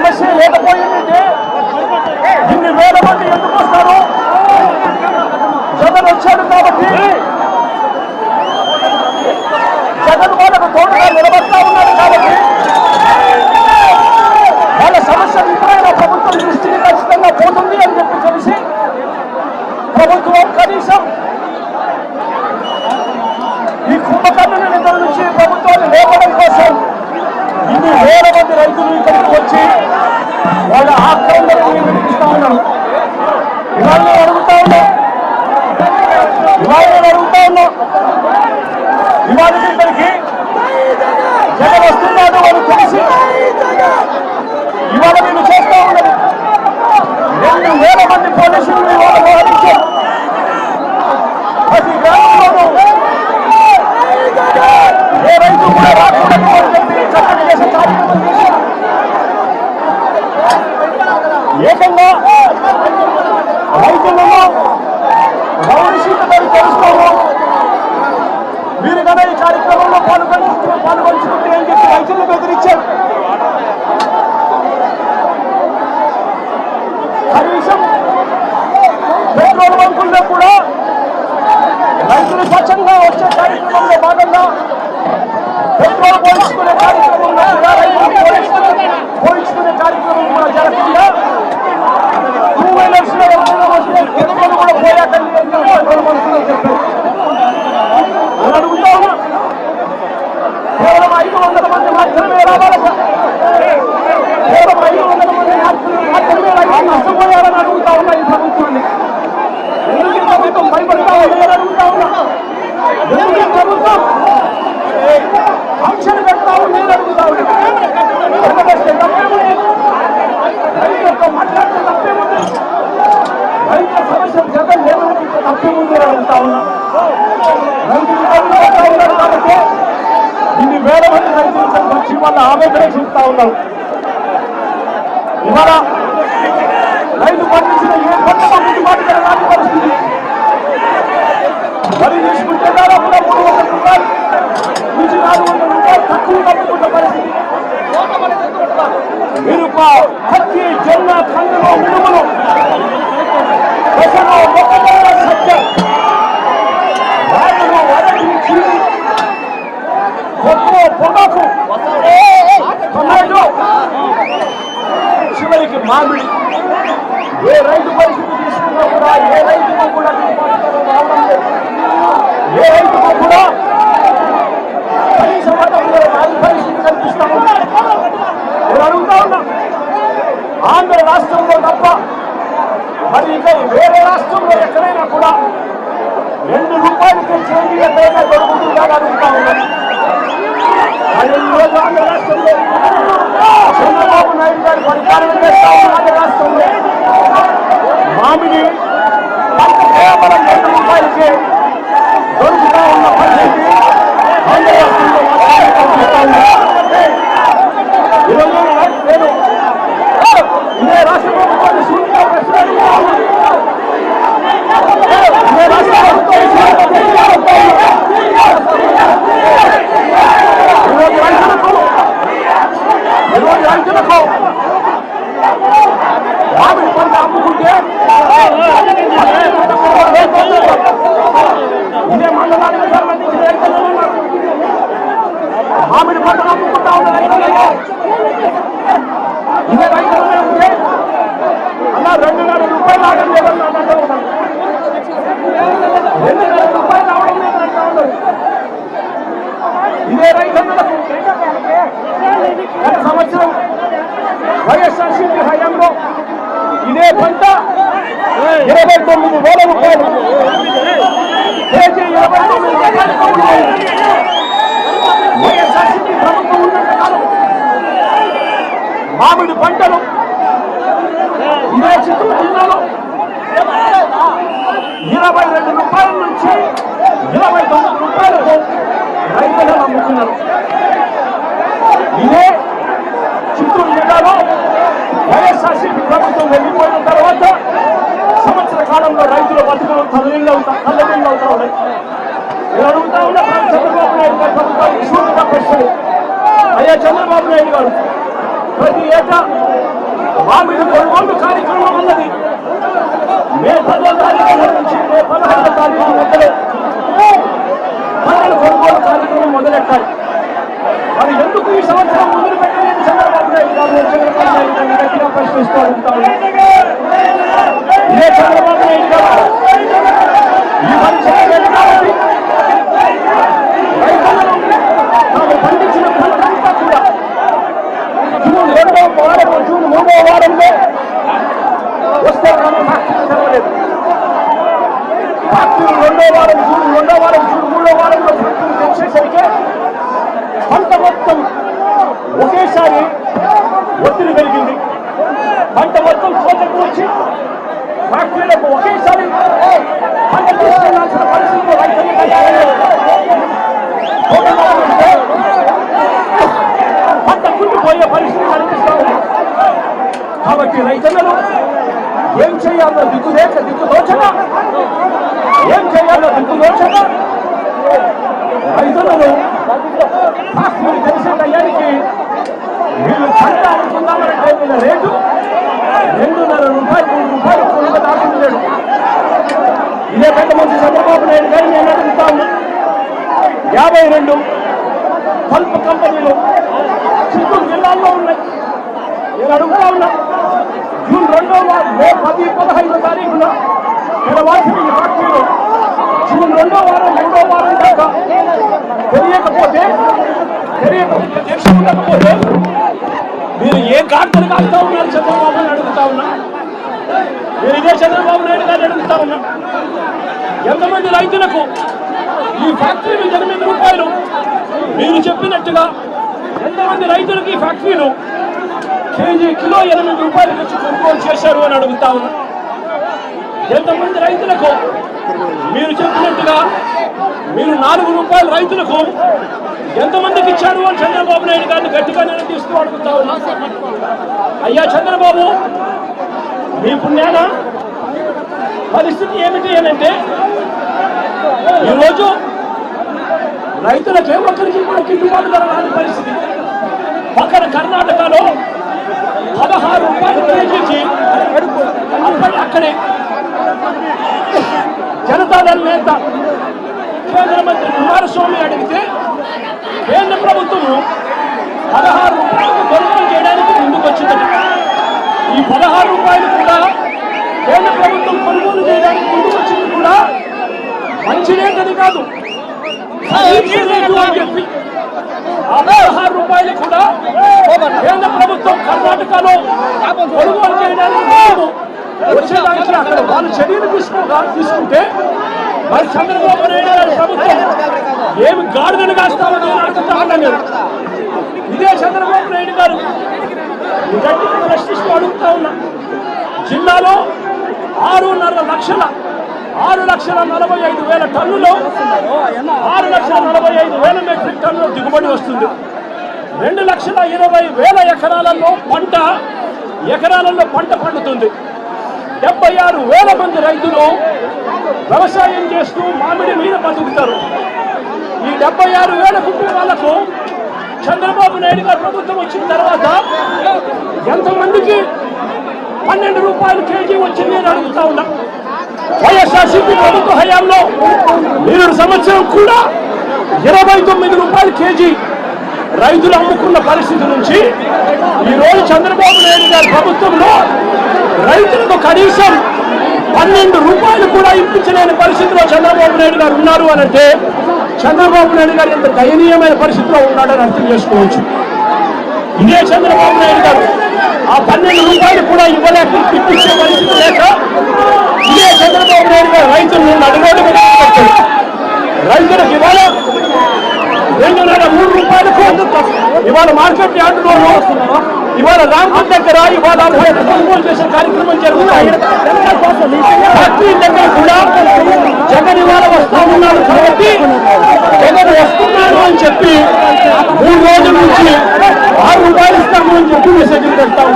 సమస్య లేకపోయిందంటే ఇన్ని వేల మంది ఎందుకు వస్తారు? జగన్ వచ్చాడు కాబట్టి, జగన్ వాళ్ళకు తోడుగా నిలబడతా ఉన్నాడు కాబట్టి వాళ్ళ సమస్య ఇప్పుడైనా ప్రభుత్వం దృష్టికి ఖచ్చితంగా పోతుంది అని చెప్పి తెలిసి ప్రభుత్వం కనీసం ఈ కుంభకర్ణుని నిధుల నుంచి ప్రభుత్వాన్ని లేపడం కోసం ఇన్ని వేల మంది రైతులు ఇక్కడికి వచ్చి వాళ్ళ ఆక్రమణను వినిపిస్తా ఉన్నారు. ఇవాళ నేను అడుగుతా ఉన్నా ఇవాళ ఇక్కడికి జగన్ వస్తున్నాడు అని తెలిసి ఇవాళ నేను చేస్తా ఉన్నది 2,000 మంది పోలీసులు ఇవాళ మోహరించారు. ప్రతి గ్రామంలోనూ ఏ రైతు కూడా రాకూడదు అని చెప్పి చట్టం చేసే కార్యక్రమం చేశారు. ఏకంగా రైతులలో గౌరవశీలతను తెలుసుకోవడం, మీరు కదా ఈ కార్యక్రమంలో పాల్గొంచుకుంటే అని చెప్పి రైతులను బెదిరించారు. కనీసం పెట్రోల్ బంకుల్లో కూడా రైతులు స్వచ్ఛంగా వచ్చే కార్యక్రమంలో భాగంగా పెట్రోల్ పోయించుకునే కార్యక్రమంలో కూడా రైతులు పోయించుకునే కార్యక్రమం కూడా జరగకుండా 2 వీలర్స్ వస్తే పెట్రోల్ కూడా పోయాకని పెట్రోల్ బంకుల్లో చెప్పారు. నేను అడుగుతా ఉన్నా, కేవలం 500 మంది మాత్రమే రావాలట, కేవలం 500 మంది మాత్రమే రైతులు నష్టపోయారని అడుగుతా ఉన్నా ఈ ప్రభుత్వాన్ని. ఎందుకు ఈ ప్రభుత్వం భయపడతా ఉంది అని అడుగుతా ఉన్నా. ఎందుకు ఈ ప్రభుత్వం ఆంక్షలు పెడతా ఉంది అని అడుగుతా ఉన్నా. రైతులతో మాట్లాడితే తప్పేముంది? రైతుల సమస్య జగన్ లేవనెత్తితే తప్పేముంది అని అడుగుతా ఉన్నా. రైతులు పెడతా ఉన్నారు కాబట్టి ఇన్ని వేల మంది రైతులు వచ్చి వాళ్ళ ఆవేదన చూస్తా ఉన్నారు. ఇవాళ రైతు పండించిన ఏ పంట గిట్టుబాటు రాని పరిస్థితి. వరి తీసుకుంటే దాదాపుగా 300 రూపాయలు నుంచి 400 రూపాయలు తక్కువ తప్పుకున్న పరిస్థితి. మిరప, పత్తి, జొన్న, కందులు, మినుములు, పెసలు, మొక్కజొన్న, సజ్జ, రాగులు, అరటి, చీని, కొత్త, పొగాకు, టొమాటో, చివరికి మామిడి. ఏ రైతు పరిస్థితి తీసుకున్నా కూడా ఏ రైతుకు కూడా రావడం లేదు. ఏ రైతుకు కూడా కనీస మతంలో పరిస్థితి కనిపిస్తా ఉంది. నేను అడుగుతా ఉన్నా, ఆంధ్ర రాష్ట్రంలో తప్ప మరి ఇక వేరే రాష్ట్రంలో ఎక్కడైనా కూడా 2 రూపాయలకి చేంజ్ ఎక్కడైనా దొరుకుతుందా అని అడుగుతా ఉన్నాను. ఈరోజు ఆంధ్ర రాష్ట్రంలో చంద్రబాబు నాయుడు గారి పరిపాలన చేస్తా ఉన్న ఆంధ్ర రాష్ట్రంలో మామిడి కేవలం 2 రూపాయలకి దొరుకుతా ఉన్న పరిస్థితి ఆంధ్ర రాష్ట్రంలో కనిపిస్తా ఉంది. ఈరోజు నేను ఇదే రాష్ట్ర ప్రభుత్వాన్ని సూటిగా ప్రశ్న అడుగుతా ఉన్నాను. ఇదే రాష్ట్ర ప్రభుత్వం ఈరోజు రైతులకు మామిడి పంట అమ్ముకుంటే ఇదే మండలానికి సంబంధించిన రైతులు మామిడి పంటలు అమ్ముకుంటా ఉన్న రైతులు ఇదే రైతులనే ఉంటే అలా 2,000 రూపాయలు ఆగడం లేదని అంటూ ఉన్నాను. 2,000 రూపాయలు అవడం లేదని అంటూ ఉన్నారు. ఇదే రైతులకు గత సంవత్సరం వైఎస్ఆర్సీపీ హయాంలో ఇదే పంట 29,000 రూపాయలు, కేజీ 29,000 రూపాయలు. వైఎస్ఆర్సీపీ ప్రభుత్వం ఉన్నంత కాలం మామిడి పంటలు ఇదే చిత్తూరు జిల్లాలో 22 రూపాయల నుంచి 29 రూపాయలకు రైతులను అమ్ముతున్నారు. ఇదే చిత్తూరు జిల్లాలో వైఎస్ఆర్సీపీ ప్రభుత్వం వెళ్ళిపోయిన తర్వాత సంవత్సర కాలంలో రైతుల బతుకులు తల్లడిల్లు అవుతా ఉన్నాయి. నేను అడుగుతా ఉన్నా చంద్రబాబు నాయుడు గారి ప్రభుత్వానికి సూటిగా ప్రశ్నలు. అయ్యా చంద్రబాబు నాయుడు గారు, ప్రతి ఏటా మామిడి కొనుగోలు కార్యక్రమం ఉన్నది. మే 10వ తారీఖు నుంచి మే 16వ తారీఖు మధ్యలో పంటల కొనుగోలు కార్యక్రమం మొదలెట్టాలి. మరి ఎందుకు ఈ సంవత్సరం మొదలు పెట్టలేదు చంద్రబాబు నాయుడు గారు? చంద్రబాబు నాయుడు గారిని గట్టిగా ప్రశ్నిస్తూ ఉంటారు. ఇదే చంద్రబాబు నాయుడు గారు ఈ పని చేయలేదు కాబట్టి రైతులను తాము పండించిన పంటంతా కూడా జూన్ 2వ వారం, జూన్ 3వ వారంలో వస్తే కానీ ఫ్యాక్టరీ తెరవలేదు. ఫ్యాక్టరీ 2వ వారం, జూన్ 2వ వారం, జూన్ 3వ వారంలో ఫ్యాక్టరీ తెచ్చేసరికి పంట మొత్తం ఒకేసారి ఒత్తిడి పెరిగింది. పంట మొత్తం కోతకు వచ్చి ఫ్యాక్టరీలకు ఒకేసారి పంట తీసుకెళ్లాల్సిన పరిస్థితులు పంట కుండిపోయే పరిస్థితి కనిపిస్తా ఉంది. కాబట్టి రైతులను ఏం చేయాలో దిక్కుదోచక ఏం చేయాలో దిక్కుదోచక రైతులను ఫ్యాక్టరీ తెలిసే టయానికి వీళ్ళు పంట అనుకుందామంటే వీళ్ళ రేటు 2.5 రూపాయలు 3 రూపాయలు కొనుగోలు దాచుకున్నాడు. ఇదే పెద్ద మంచి చంద్రబాబు నాయుడు గారిని నేను అడుగుతా ఉన్నా. 52 పల్ప్ కంపెనీలు చిత్తూరు జిల్లాల్లో ఉన్నాయి. నేను అడుగుతా ఉన్నా, జూన్ 2వ వారం, మే 10, 15 తారీఖున తెరవాల్సిన ఈ ఫ్యాక్టరీలో జూన్ 2వ వారం, 3వ వారం దాకా తెలియకపోతే ఉండకపోతే మీరు ఏ గార్డెన్ కాస్తా ఉన్నారు చంద్రబాబు నాయుడు అడుగుతా ఉన్నా. నేను ఇదే చంద్రబాబు నాయుడు గారిని అడుగుతా ఉన్నా. ఎంతమంది రైతులకు ఈ ఫ్యాక్టరీలు 8 రూపాయలు మీరు చెప్పినట్టుగా ఎంతమంది రైతులకు ఈ ఫ్యాక్టరీలు కిలో 8 రూపాయలకు వచ్చి కొనుగోలు చేశారు అని అడుగుతా ఉన్నా. ఎంతమంది రైతులకు మీరు చెప్పినట్టుగా మీరు 4 రూపాయల రైతులకు ఎంతమందికి ఇచ్చారు అని చంద్రబాబు నాయుడు గారిని గట్టిగా నిలదీస్తూ అడుగుతా ఉన్నా. అయ్యా చంద్రబాబు, మీ పుణ్యాన పరిస్థితి ఏమిటి అనంటే ఈరోజు రైతులకే ఒక్కరికి కూడా గిట్టుబాటు ధర రాని పరిస్థితి. పక్కన కర్ణాటకలో 16 రూపాయలు కేజీకి అక్కడే జనతాదళ నేత కేంద్ర మంత్రి కుమారస్వామి అడిగితే కేంద్ర ప్రభుత్వము 16 రూపాయలకు కొనుగోలు చేయడానికి ముందుకు వచ్చిందట. ఈ 16 రూపాయలు కూడా కేంద్ర ప్రభుత్వం కొనుగోలు చేయడానికి ముందుకు వచ్చింది కూడా మంచి రేటు కాదు, అని చెప్పి ఆ 16 రూపాయలు కూడా కేంద్ర ప్రభుత్వం కర్ణాటకలో కొనుగోలు చేయడానికి వచ్చేదానికి అక్కడ వాళ్ళు చర్యలు తీసుకుంటే మరి చంద్రబాబు నాయుడు గారి ప్రభుత్వం ఏమి గాడుదని కాస్తామని అడుగుతామని ఇదే చంద్రబాబు నాయుడు గారు గట్టిగా ప్రశ్నిస్తూ అడుగుతా ఉన్నా. జిల్లాలో 6,45,000 టన్నులు 6,45,000 మెట్రిక్ టన్నుల దిగుబడి వస్తుంది. 2,20,000 ఎకరాలలో పంట పండుతుంది. 76,000 మంది రైతులు వ్యవసాయం చేస్తూ మామిడి మీద బతుకుతారు. ఈ 76,000 కుటుంబాలకు చంద్రబాబు నాయుడు గారు ప్రభుత్వం వచ్చిన తర్వాత ఎంతమందికి 12 రూపాయలు కేజీ వచ్చింది అని అడుగుతా ఉన్నా. వైఎస్ఆర్సీపీ ప్రభుత్వ హయాంలో 7 సంవత్సరం కూడా 29 రూపాయలు కేజీ రైతులు అమ్ముకున్న పరిస్థితి నుంచి ఈరోజు చంద్రబాబు నాయుడు గారి ప్రభుత్వంలో రైతులకు కనీసం 12 రూపాయలు కూడా ఇప్పించలేని పరిస్థితిలో చంద్రబాబు నాయుడు గారు ఉన్నారు అనంటే చంద్రబాబు నాయుడు గారు ఎంత దయనీయమైన పరిస్థితిలో ఉన్నాడని అర్థం చేసుకోవచ్చు. ఇదే చంద్రబాబు నాయుడు గారు ఆ 12 రూపాయలు కూడా ఇవ్వలేక ఇప్పించే పరిస్థితి లేక ఇదే చంద్రబాబు నాయుడు గారు రైతులను నడుగోడు రైతులకు ఇవాళ 2.5-3 రూపాయలకు ఇవాళ మార్కెట్ యార్డులోనూ ఇవాళ రాంపూర్ దగ్గర ఇవాళ కొనుగోలు చేసే కార్యక్రమం జరుగుతాయి. ఫ్యాక్టరీ దగ్గర కూడా జగన్ ఇవాళ వస్తున్నాడు కాబట్టి జగన్ వస్తున్నాడు అని చెప్పి 3 రోజుల నుంచి 6 రూపాయలు ఇస్తాము అని చెప్పి మెసేజ్ పెడతా ఉన్నారు.